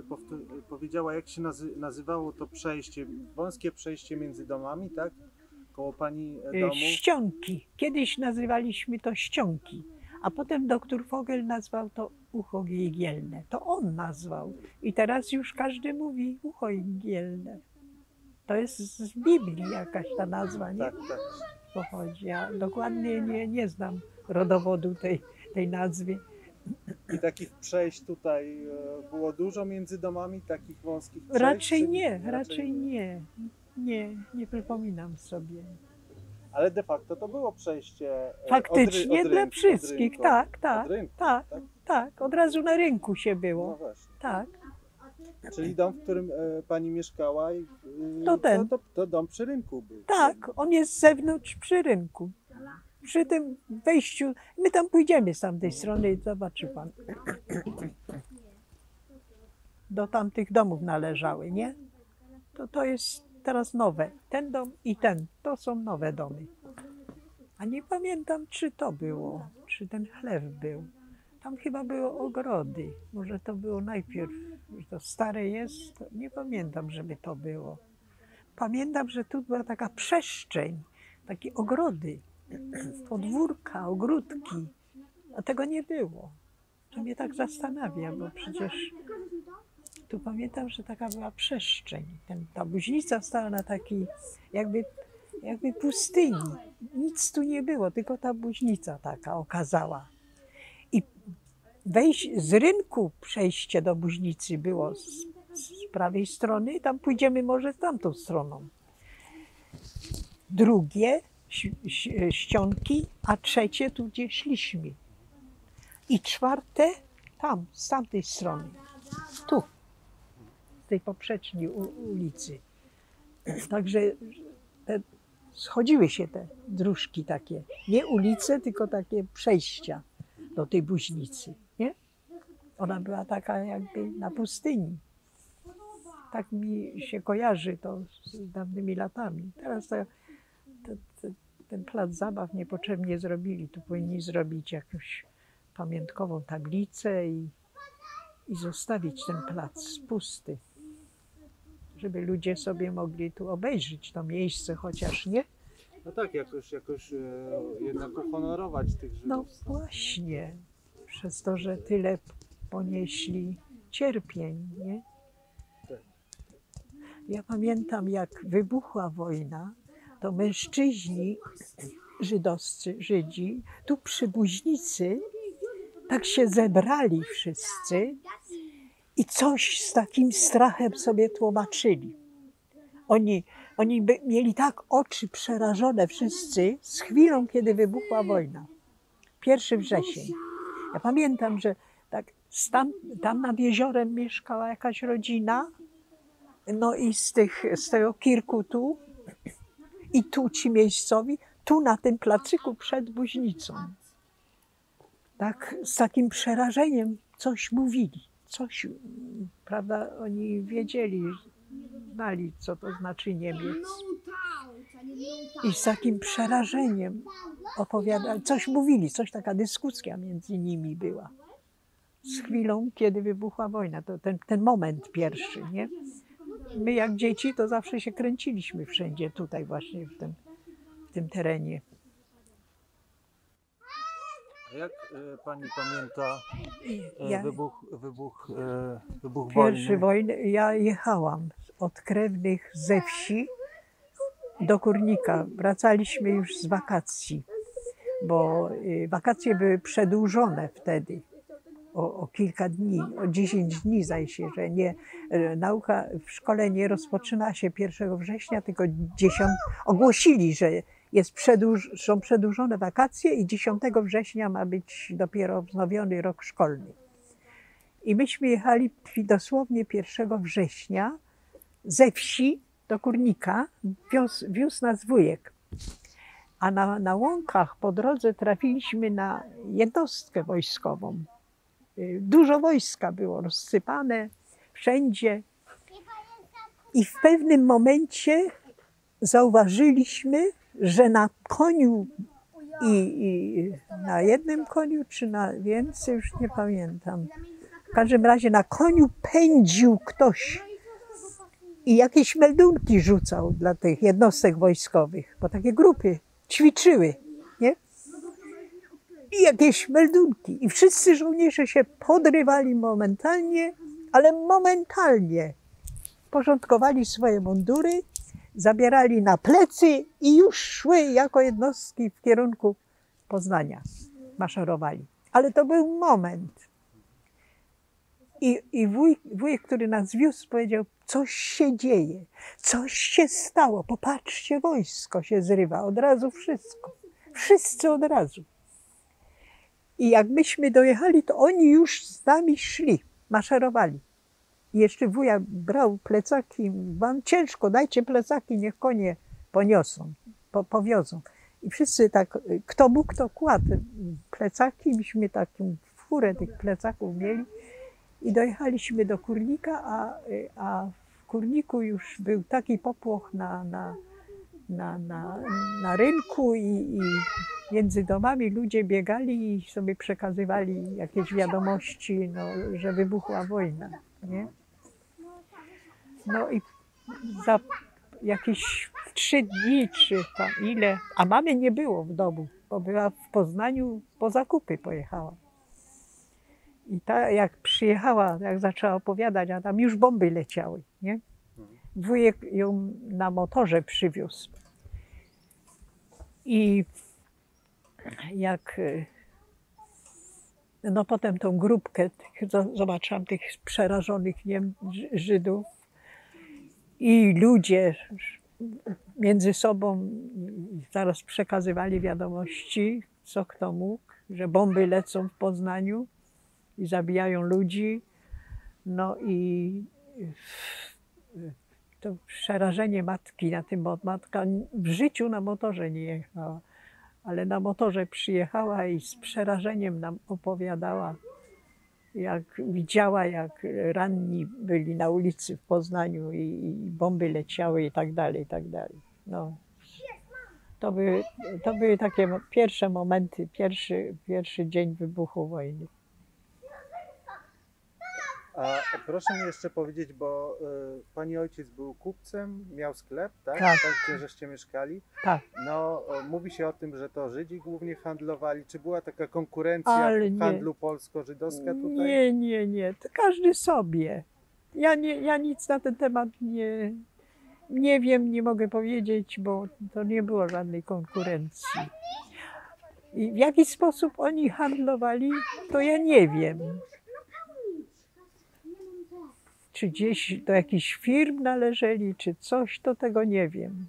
powiedziała, jak się nazywało to przejście, wąskie przejście między domami, tak? Koło pani domu? Ściąki. Kiedyś nazywaliśmy to ściąki, a potem doktor Vogel nazwał to ucho igielne. To on nazwał. I teraz już każdy mówi ucho igielne. To jest z Biblii jakaś ta nazwa, nie? Tak, tak. Pochodzi. Ja dokładnie nie znam rodowodu tej nazwy. I takich przejść tutaj było dużo między domami, takich wąskich przejść? Raczej nie. Nie przypominam sobie. Ale de facto to było przejście Faktycznie od dla rynku, wszystkich, od rynku. tak, Od rynku, tak. Od razu na rynku się No było. właśnie. Tak. Czyli dom, w którym pani mieszkała, To ten. To dom przy rynku był. Tak, on jest z zewnątrz przy rynku. Przy tym wejściu, my tam pójdziemy z tamtej strony i zobaczy pan. Do tamtych domów należały, nie? To jest teraz nowe. Ten dom i ten, to są nowe domy. A nie pamiętam, czy to było, czy ten chleb był. Tam chyba były ogrody. Może to było najpierw, że to stare jest, to nie pamiętam, żeby to było. Pamiętam, że tu była taka przestrzeń, takie ogrody, podwórka, ogródki, a tego nie było. To mnie tak zastanawia, bo przecież tu pamiętam, że taka była przestrzeń. Ta Buźnica stała na takiej jakby pustyni. Nic tu nie było, tylko ta Buźnica taka okazała. I wejść z rynku, przejście do Buźnicy było z prawej strony, tam pójdziemy może tamtą stroną. Drugie ścianki, a trzecie tu, gdzie szliśmy. I czwarte tam, z tamtej strony. Tu, z tej poprzecznej ulicy. Także schodziły się te dróżki takie. Nie ulice, tylko takie przejścia do tej Buźnicy, nie? Ona była taka jakby na pustyni. Tak mi się kojarzy to z dawnymi latami. Teraz ten plac zabaw niepotrzebnie zrobili. Tu powinni zrobić jakąś pamiątkową tablicę i zostawić ten plac pusty. Żeby ludzie sobie mogli tu obejrzeć to miejsce, chociaż nie. No tak, jakoś jednak uhonorować tych Żydów. No właśnie, przez to, że tyle ponieśli cierpień, nie? Ja pamiętam, jak wybuchła wojna, to mężczyźni żydowscy, Żydzi, tu przy Buźnicy, tak się zebrali wszyscy i coś z takim strachem sobie tłumaczyli. Oni mieli tak oczy przerażone wszyscy z chwilą, kiedy wybuchła wojna. 1 wrzesień. Ja pamiętam, że tak tam nad jeziorem mieszkała jakaś rodzina, no i z tego Kirku tu i tu ci miejscowi, tu na tym placyku przed Buźnicą. Tak z takim przerażeniem coś mówili, coś, prawda, oni wiedzieli, znali, co to znaczy Niemiec. I z takim przerażeniem opowiadali, coś mówili, taka dyskusja między nimi była. Z chwilą, kiedy wybuchła wojna, to ten moment pierwszy, nie? My jak dzieci to zawsze się kręciliśmy wszędzie tutaj właśnie w tym terenie. A jak pani pamięta wybuch pierwszy wojny? Ja jechałam od krewnych ze wsi do Kurnika. Wracaliśmy już z wakacji, bo wakacje były przedłużone wtedy o kilka dni, o 10 dni zdaje się, że nie, nauka w szkole nie rozpoczyna się 1 września, tylko 10. Ogłosili, że są przedłużone wakacje i 10 września ma być dopiero wznowiony rok szkolny. I myśmy jechali dosłownie 1 września ze wsi do Kurnika, wiózł nas wujek. A na łąkach po drodze trafiliśmy na jednostkę wojskową. Dużo wojska było rozsypane, wszędzie. I w pewnym momencie zauważyliśmy, że na koniu i na jednym koniu, czy na więcej, już nie pamiętam. W każdym razie na koniu pędził ktoś i jakieś meldunki rzucał dla tych jednostek wojskowych, bo takie grupy ćwiczyły, nie? I jakieś meldunki. I wszyscy żołnierze się podrywali momentalnie, ale momentalnie. Porządkowali swoje mundury, zabierali na plecy i już szły jako jednostki w kierunku Poznania. Maszerowali. Ale to był moment. I wujek, który nas wiózł, powiedział, coś się dzieje, coś się stało, popatrzcie, wojsko się zrywa, od razu wszystko. Wszyscy od razu. I jak myśmy dojechali, to oni już z nami szli, maszerowali. I jeszcze wuja brał plecaki, wam ciężko, dajcie plecaki, niech konie poniosą, powiozą. I wszyscy tak, kto mógł, to kładł plecaki, myśmy taką furę tych plecaków mieli. I dojechaliśmy do Kurnika, a w Kurniku już był taki popłoch na rynku i między domami ludzie biegali i sobie przekazywali jakieś wiadomości, no, że wybuchła wojna. Nie? No i za jakieś 3 dni, czy tam ile, a mamy nie było w domu, bo była w Poznaniu, po zakupy pojechała. I ta, jak przyjechała, jak zaczęła opowiadać, a tam już bomby leciały, nie? Wujek ją na motorze przywiózł. I jak, no potem tą grupkę, zobaczyłam tych przerażonych Żydów i ludzie między sobą zaraz przekazywali wiadomości, co kto mógł, że bomby lecą w Poznaniu i zabijają ludzi. No i to przerażenie matki na tym, bo matka w życiu na motorze nie jechała, ale na motorze przyjechała i z przerażeniem nam opowiadała, jak widziała, jak ranni byli na ulicy w Poznaniu i bomby leciały i tak dalej, i tak dalej. No. To były takie pierwsze momenty, pierwszy dzień wybuchu wojny. A proszę mi jeszcze powiedzieć, bo pani ojciec był kupcem, miał sklep, tak? Tak. Tak, gdzie żeście mieszkali? Tak. No, mówi się o tym, że to Żydzi głównie handlowali. Czy była taka konkurencja w handlu polsko-żydowska tutaj? Nie. To każdy sobie. Ja nic na ten temat nie wiem, nie mogę powiedzieć, bo to nie było żadnej konkurencji. I w jaki sposób oni handlowali, to ja nie wiem. Czy gdzieś do jakichś firm należeli, czy coś, to tego nie wiem.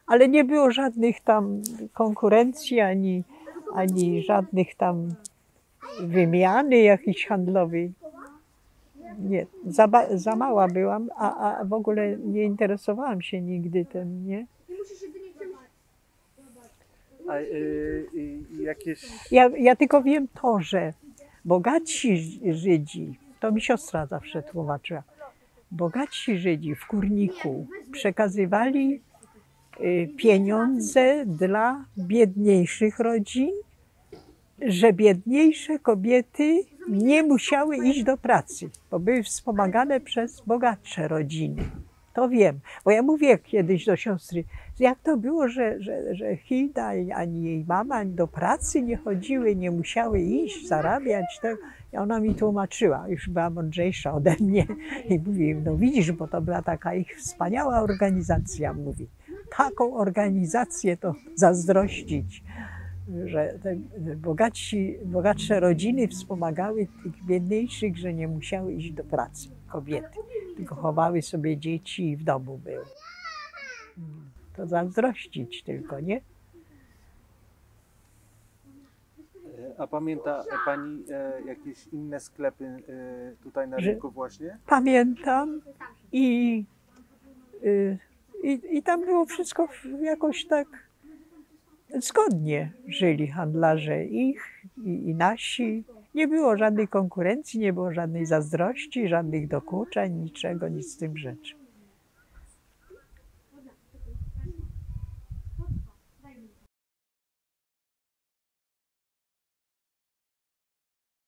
Ale nie było żadnych tam konkurencji, ani żadnych tam wymiany jakiejś handlowej. Nie, za mała byłam, a w ogóle nie interesowałam się nigdy tym, nie? A jakieś... Ja tylko wiem to, że bogatsi Żydzi, to mi siostra zawsze tłumaczyła, bogatsi Żydzi w Kurniku przekazywali pieniądze dla biedniejszych rodzin, że biedniejsze kobiety nie musiały iść do pracy, bo były wspomagane przez bogatsze rodziny. To wiem, bo ja mówię kiedyś do siostry, jak to było, że Hilda ani jej mama ani do pracy nie chodziły, nie musiały iść, zarabiać. Tak? I ona mi tłumaczyła, już była mądrzejsza ode mnie i mówi, no widzisz, bo to była taka ich wspaniała organizacja, mówi. Taką organizację to zazdrościć, że te bogatsze rodziny wspomagały tych biedniejszych, że nie musiały iść do pracy, kobiety, tylko chowały sobie dzieci i w domu były. To zazdrościć tylko, nie? A pamięta pani jakieś inne sklepy tutaj na rynku właśnie? Pamiętam i tam było wszystko jakoś tak zgodnie żyli handlarze ich i nasi. Nie było żadnej konkurencji, nie było żadnej zazdrości, żadnych dokuczań, niczego, nic z tych rzeczy.